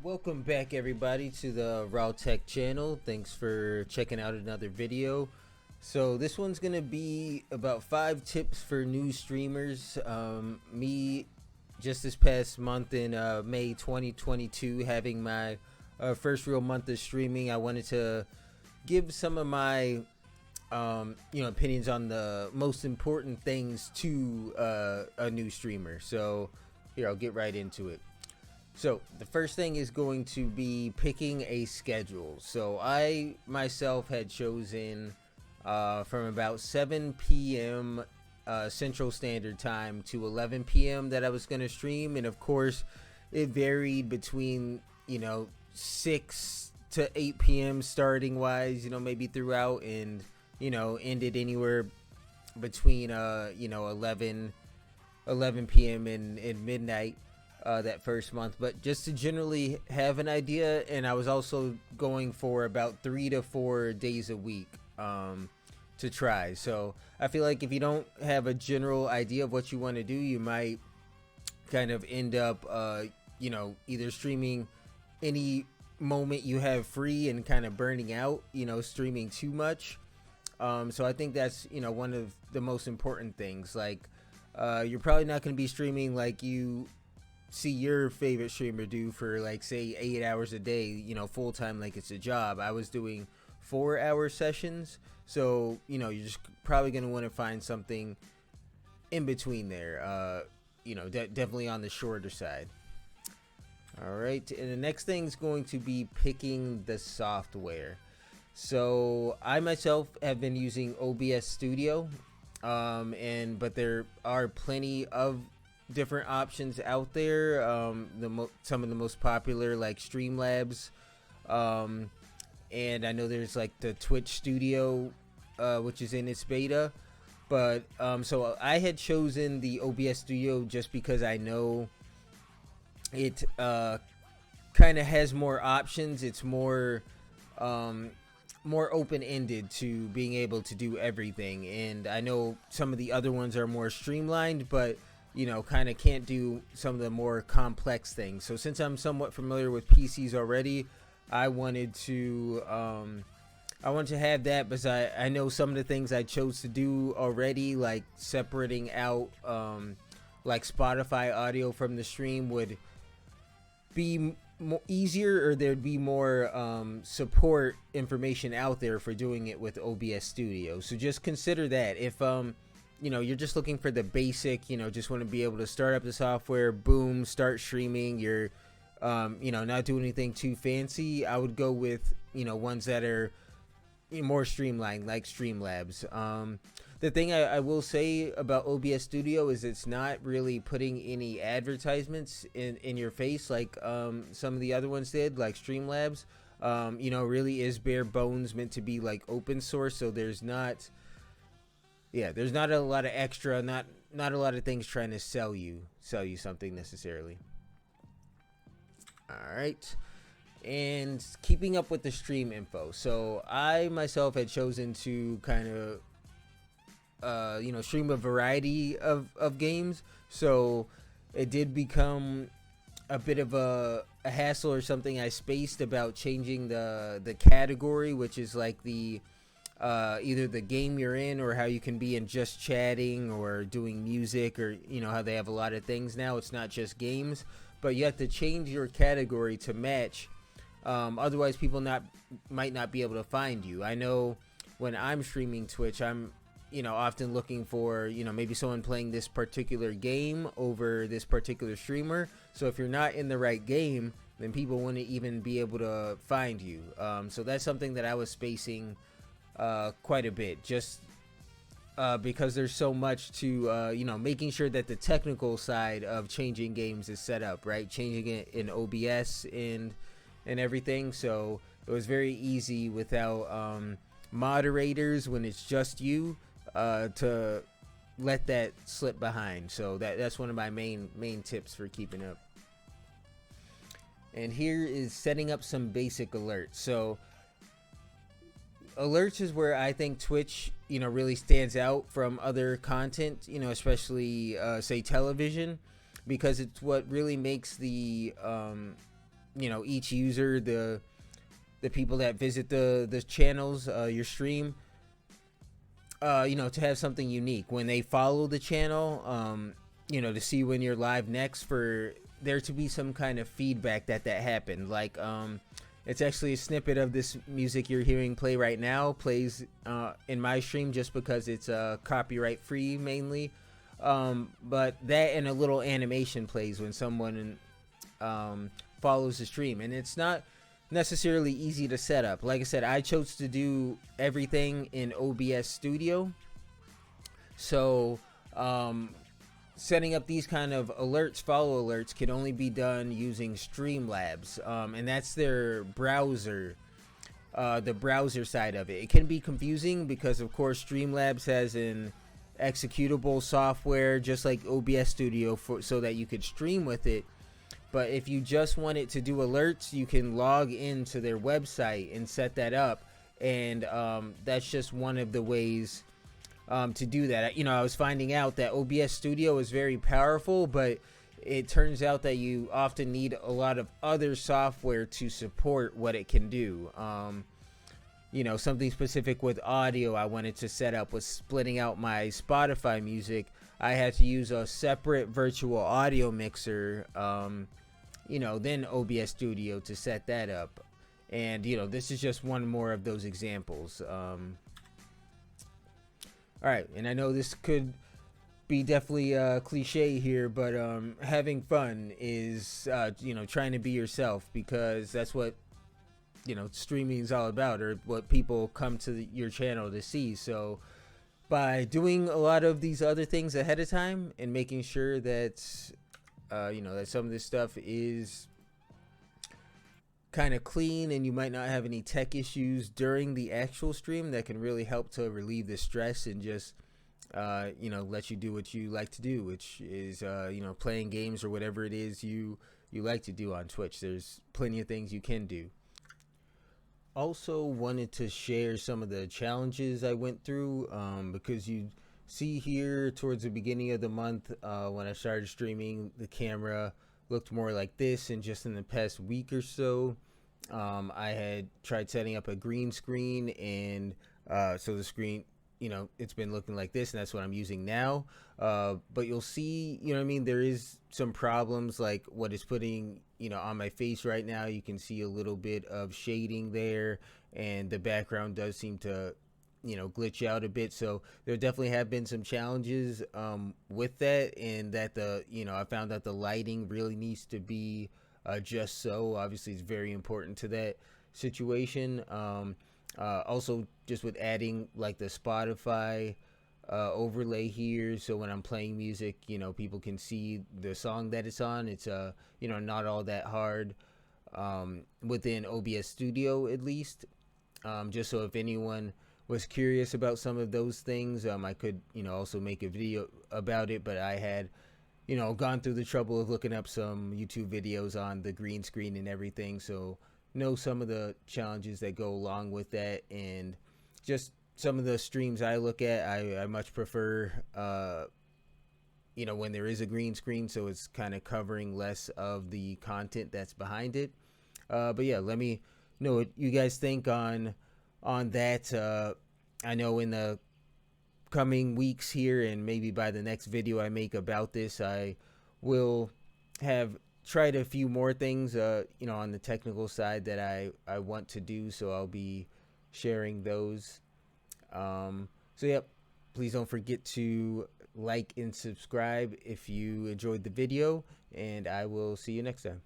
Welcome back, everybody, to the Raw Tech channel. Thanks for checking out another video. So this one's gonna be about 5 tips for new streamers. Me, just this past month in May 2022, having my first real month of streaming, I wanted to give some of my opinions on the most important things to a new streamer. So here, I'll get right into it. So the first thing is going to be picking a schedule. So I myself had chosen from about 7 p.m. Central Standard Time to 11 p.m. that I was going to stream. And of course, it varied between, 6 to 8 p.m. starting wise, maybe throughout, and, ended anywhere between, 11 p.m. and midnight. That first month, but just to generally have an idea. And I was also going for about 3 to 4 days a week to try. So I feel like if you don't have a general idea of what you want to do, you might kind of end up either streaming any moment you have free and kind of burning out, streaming too much. So I think that's one of the most important things. Like you're probably not going to be streaming like you see your favorite streamer do for, like, say 8 hours a day, full time, like it's a job. I was doing 4-hour sessions, so you're just probably going to want to find something in between there, definitely on the shorter side. All right, and the next thing is going to be picking the software. So I myself have been using OBS Studio, but there are plenty of different options out there. Some of the most popular, like Streamlabs, and I know there's like the Twitch Studio, which is in its beta. But so I had chosen the OBS Studio just because I know it kind of has more options. It's more open-ended to being able to do everything, and I know some of the other ones are more streamlined, but kind of can't do some of the more complex things. So since I'm somewhat familiar with PCs already, I wanted to have that, because I know some of the things I chose to do already, like separating out like Spotify audio from the stream, would be easier, or there'd be more support information out there for doing it with OBS Studio. So just consider that if you're just looking for the basic, just want to be able to start up the software, boom, start streaming. You're, not doing anything too fancy. I would go with, ones that are more streamlined, like Streamlabs. The thing I will say about OBS Studio is it's not really putting any advertisements in your face like some of the other ones did, like Streamlabs. Really is bare bones, meant to be like open source, so there's not a lot of extra, not a lot of things trying to sell you something necessarily. All right, and keeping up with the stream info. So I myself had chosen to kind of stream a variety of games. So it did become a bit of a hassle or something. I spaced about changing the category, which is like the either the game you're in, or how you can be in just chatting or doing music, or how they have a lot of things now. It's not just games, but you have to change your category to match. Otherwise people might not be able to find you. I know when I'm streaming Twitch, I'm often looking for maybe someone playing this particular game over this particular streamer. So if you're not in the right game, then people wouldn't even be able to find you. So that's something that I was spacing quite a bit, just because there's so much to making sure that the technical side of changing games is set up right, changing it in OBS and everything. So it was very easy without moderators, when it's just you, to let that slip behind. So that's one of my main tips for keeping up. And here is setting up some basic alerts. So alerts is where I think Twitch, really stands out from other content, especially say television, because it's what really makes the each user, the people that visit the channels, your stream, to have something unique when they follow the channel, to see when you're live next, for there to be some kind of feedback that happened. Like, it's actually a snippet of this music you're hearing play right now plays in my stream just because it's copyright free mainly. But that and a little animation plays when someone follows the stream, and it's not necessarily easy to set up. Like I said, I chose to do everything in OBS Studio, so setting up these kind of alerts, follow alerts, can only be done using Streamlabs, and that's their browser, the browser side of it. It can be confusing because, of course, Streamlabs has an executable software just like OBS Studio so that you could stream with it. But if you just want it to do alerts, you can log into their website and set that up, and that's just one of the ways to do that. I was finding out that OBS Studio is very powerful, but it turns out that you often need a lot of other software to support what it can do. Something specific with audio I wanted to set up was splitting out my Spotify music. I had to use a separate virtual audio mixer, then OBS Studio to set that up. And, this is just one more of those examples. All right, and I know this could be definitely a cliche here, but having fun is, trying to be yourself, because that's what, streaming is all about, or what people come to your channel to see. So by doing a lot of these other things ahead of time and making sure that, that some of this stuff is kind of clean and you might not have any tech issues during the actual stream, that can really help to relieve the stress and just let you do what you like to do, which is playing games or whatever it is you like to do on Twitch. There's plenty of things you can do. Also wanted to share some of the challenges I went through, because you see here towards the beginning of the month, when I started streaming, the camera looked more like this, and just in the past week or so, I had tried setting up a green screen, and so the screen, it's been looking like this, and that's what I'm using now. But you'll see, there is some problems, like what it's putting, on my face right now. You can see a little bit of shading there, and the background does seem to, glitch out a bit. So there definitely have been some challenges with that, and that I found that the lighting really needs to be just so. Obviously, it's very important to that situation. Also, just with adding like the Spotify overlay here, so when I'm playing music, people can see the song that it's on. It's not all that hard within OBS Studio, at least. Just so if anyone was curious about some of those things, I could also make a video about it. But I had gone through the trouble of looking up some YouTube videos on the green screen and everything, so know some of the challenges that go along with that. And just some of the streams I look at, I much prefer when there is a green screen, so it's kind of covering less of the content that's behind it. But yeah, let me know what you guys think on that. I know in the coming weeks here, and maybe by the next video I make about this, I will have tried a few more things on the technical side that I want to do, so I'll be sharing those. So yep, please don't forget to like and subscribe if you enjoyed the video, and I will see you next time.